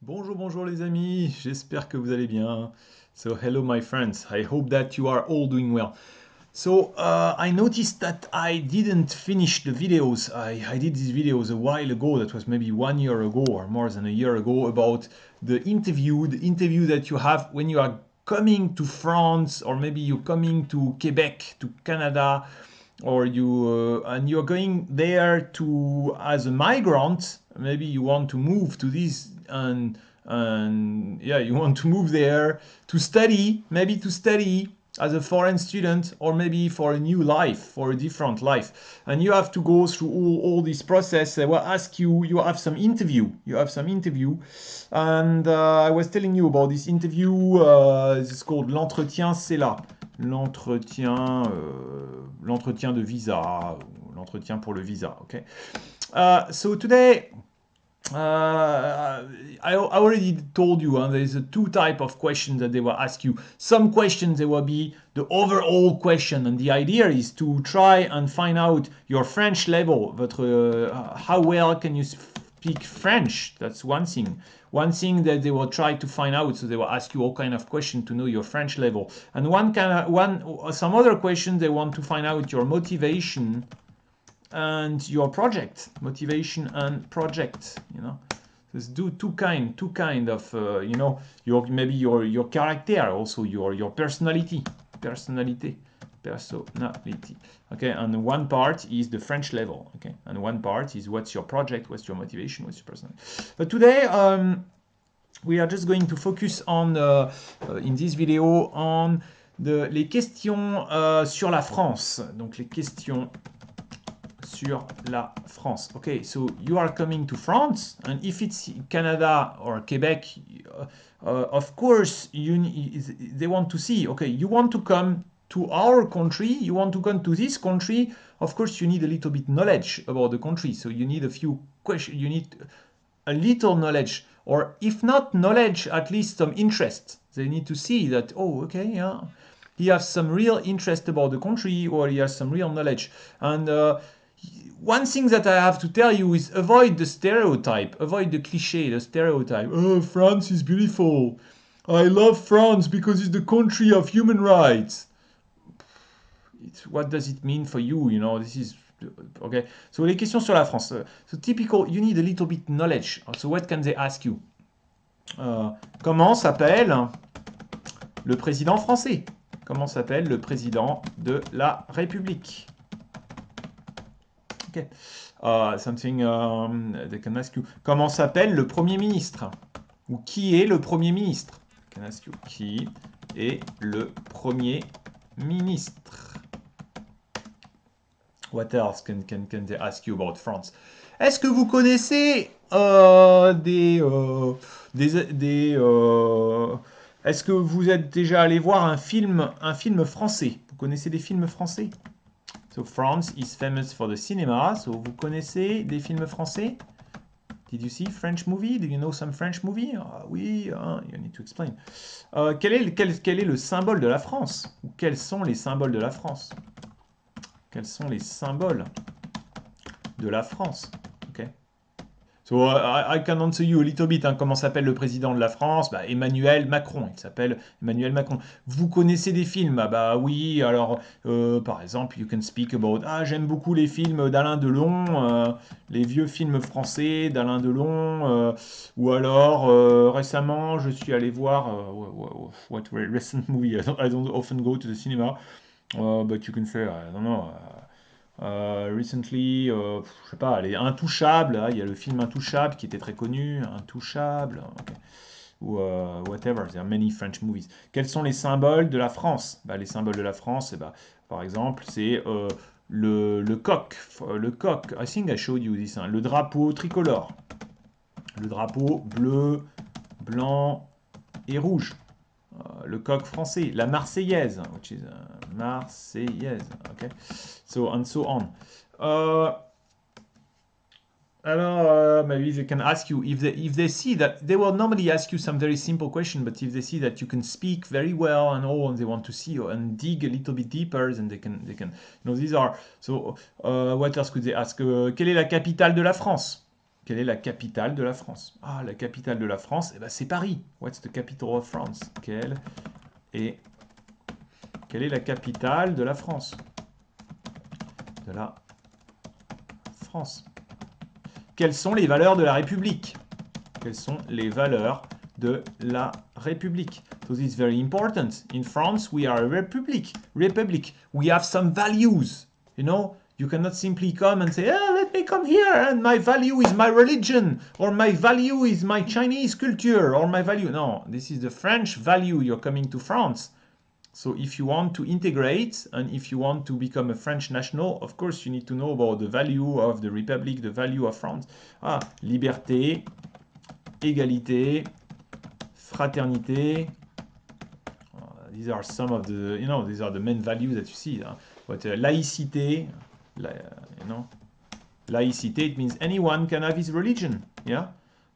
Bonjour, bonjour les amis, j'espère que vous allez bien. So, hello my friends, I hope that you are all doing well. So, I noticed that I didn't finish the videos. I did these videos a while ago, that was maybe 1 year ago or more than a year ago, about the interview that you have when you are coming to France, or maybe you're coming to Quebec, to Canada, or and you're going there to as a migrant. Maybe you want to move to this, and yeah, you want to move there to study, maybe to study as a foreign student, or maybe for a new life, for a different life, and you have to go through all this process. They will ask you, you have some interview, and I was telling you about this interview. It's called l'entretien, c'est là. L'entretien de visa, l'entretien pour le visa. Okay. So today, I already told you, there is a two type of questions that they will ask you. Some questions, they will be the overall question, and the idea is to try and find out your French level. How well can you speak French? That's one thing. One thing that they will try to find out. So they will ask you all kind of questions to know your French level. And some other questions, they want to find out your motivation and your project, motivation and project. There's two kind of your character, also your personality. Okay, and one part is the French level. Okay, and one part is what's your project, what's your motivation, what's your personality. But today, we are just going to focus on in this video on les questions sur la France. Donc les questions sur la France. Okay, so you are coming to France, and if it's Canada or Quebec, of course they want to see. Okay, you want to come to our country, you want to come to this country. Of course, you need a little bit knowledge about the country. So you need a few questions. You need a little knowledge, or if not knowledge, at least some interest. They need to see that, oh, okay, yeah, he has some real interest about the country, or he has some real knowledge. And one thing that I have to tell you is avoid the stereotype, avoid the cliché, the stereotype. Oh, France is beautiful. I love France because it's the country of human rights. What does it mean for you? This is okay. So les questions sur la France. So typical, you need a little bit knowledge. So what can they ask you? Comment s'appelle le président français? Comment s'appelle le président de la République? Okay. Something they can ask you. Comment s'appelle le Premier ministre? Ou qui est le Premier ministre? They can ask you. Qui est le Premier ministre? What else can they ask you about France? Est-ce que vous connaissez est-ce que vous êtes déjà allé voir un film français? Vous connaissez des films français? So France is famous for the cinema. So vous connaissez des films français? Did you see French movie? Do you know some French movie? Oui, you need to explain. Quel est le symbole de la France? Ou quels sont les symboles de la France? Quels sont les symboles de la France? Okay. So I can answer you a little bit. Comment s'appelle le président de la France? Emmanuel Macron. Il s'appelle Emmanuel Macron. Vous connaissez des films? Oui. Alors, par exemple, you can speak about. J'aime beaucoup les films d'Alain Delon, les vieux films français d'Alain Delon. Ou alors, récemment, je suis allé voir. What recent movie? I don't often go to the cinema. But you can say, I don't know. Recently, je sais pas, les Intouchables, il y a le film Intouchable qui était très connu, Intouchable, ok. Ou whatever, there are many French movies. Quels sont les symboles de la France? Les symboles de la France, par exemple, c'est le coq, I think I showed you this, le drapeau tricolore, le drapeau bleu, blanc et rouge. Le coq français, la Marseillaise, which is Marseillaise, okay, so and so on. Maybe they can ask you if they see that they will normally ask you some very simple question, but if they see that you can speak very well and all, and they want to see you and dig a little bit deeper, then they can these are so. What else could they ask? Quelle est la capitale de la France? Quelle est la capitale de la France? Ah, la capitale de la France, eh ben, c'est Paris. What's the capital of France? Quelle est la capitale de la France? De la France. Quelles sont les valeurs de la République? Quelles sont les valeurs de la République? So this is very important. In France, we are a republic. We have some values. You know, you cannot simply come and say, oh, let me come here and my value is my religion, or my value is my Chinese culture, or my value. No, this is the French value. You're coming to France. So if you want to integrate and if you want to become a French national, of course you need to know about the value of the Republic, the value of France. Ah, liberté, égalité, fraternité. These are some of the, you know, these are the main values that you see. But laïcité, you know, laïcité, it means anyone can have his religion, yeah.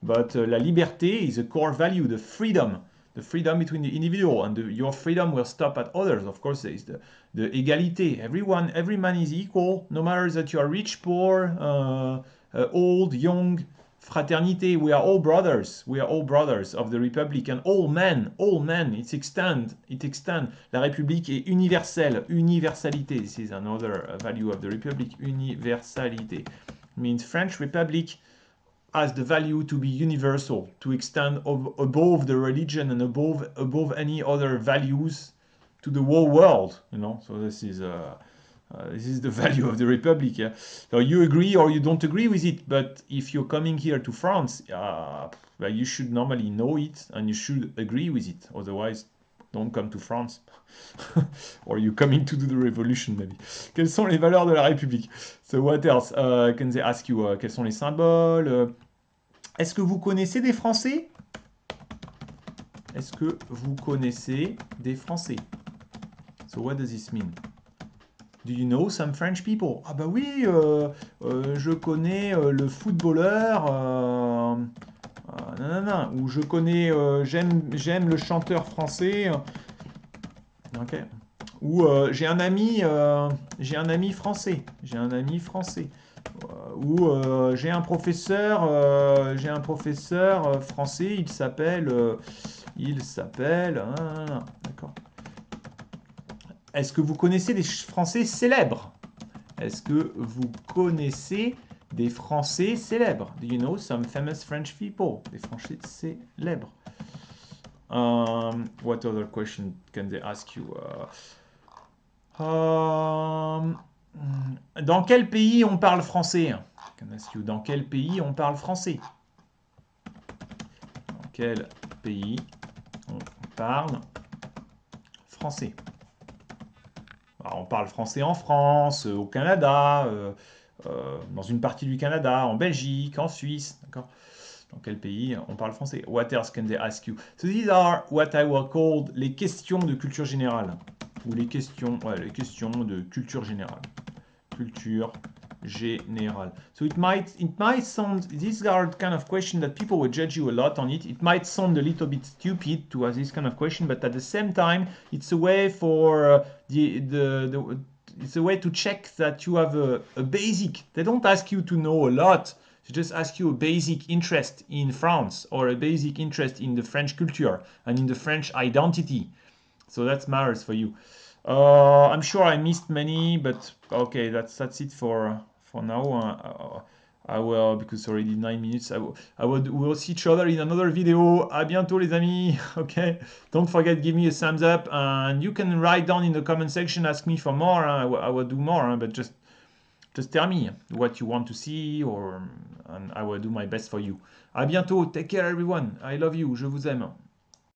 But la liberté is a core value, the freedom between the individual, and your freedom will stop at others. Of course, there is the égalité. Every man is equal, no matter that you are rich, poor, old, young. Fraternité, we are all brothers. We are all brothers of the Republic, and all men. It extend. La République est universelle. Universalité. This is another value of the Republic. Universalité means French Republic has the value to be universal, to extend above the religion and above any other values to the whole world. You know, so this is the value of the Republic. Yeah? So you agree or you don't agree with it, but if you're coming here to France, you should normally know it and you should agree with it. Otherwise, don't come to France. Or you coming to do the revolution, maybe. Quelles sont les valeurs de la République? So what else? Can they ask you quels sont les symboles? Est-ce que vous connaissez des Français? Est-ce que vous connaissez des Français? So what does this mean? Do you know some French people? Ah bah oui, je connais le footballeur, ou je connais, j'aime le chanteur français. Ok. Ou j'ai un ami français. Ou j'ai un professeur français. Il s'appelle. D'accord. Est-ce que vous connaissez des Français célèbres? Est-ce que vous connaissez des Français célèbres? Do you know some famous French people? Des Français célèbres. What other question can they ask you? Dans quel pays on parle français? Can I ask you, dans quel pays on parle français? Dans quel pays on parle français? Alors, on parle français en France, au Canada, dans une partie du Canada, en Belgique, en Suisse, d'accord? Dans quel pays on parle français? What else can they ask you? So these are what I will call les questions de culture générale. Ou les questions de culture générale. Culture générale. So it might sound, these are the kind of question that people will judge you a lot on it. It might sound a little bit stupid to ask this kind of question, but at the same time, it's a way for it's a way to check that you have a basic. They don't ask you to know a lot. They just ask you a basic interest in France or a basic interest in the French culture and in the French identity. So that matters for you. I'm sure I missed many, but okay, that's it for now. I will, because it's already 9 minutes. We'll see each other in another video. À bientôt les amis. Okay, don't forget, give me a thumbs up, and you can write down in the comment section, ask me for more. I will do more, but just tell me what you want to see, and I will do my best for you. À bientôt. Take care everyone. I love you. Je vous aime.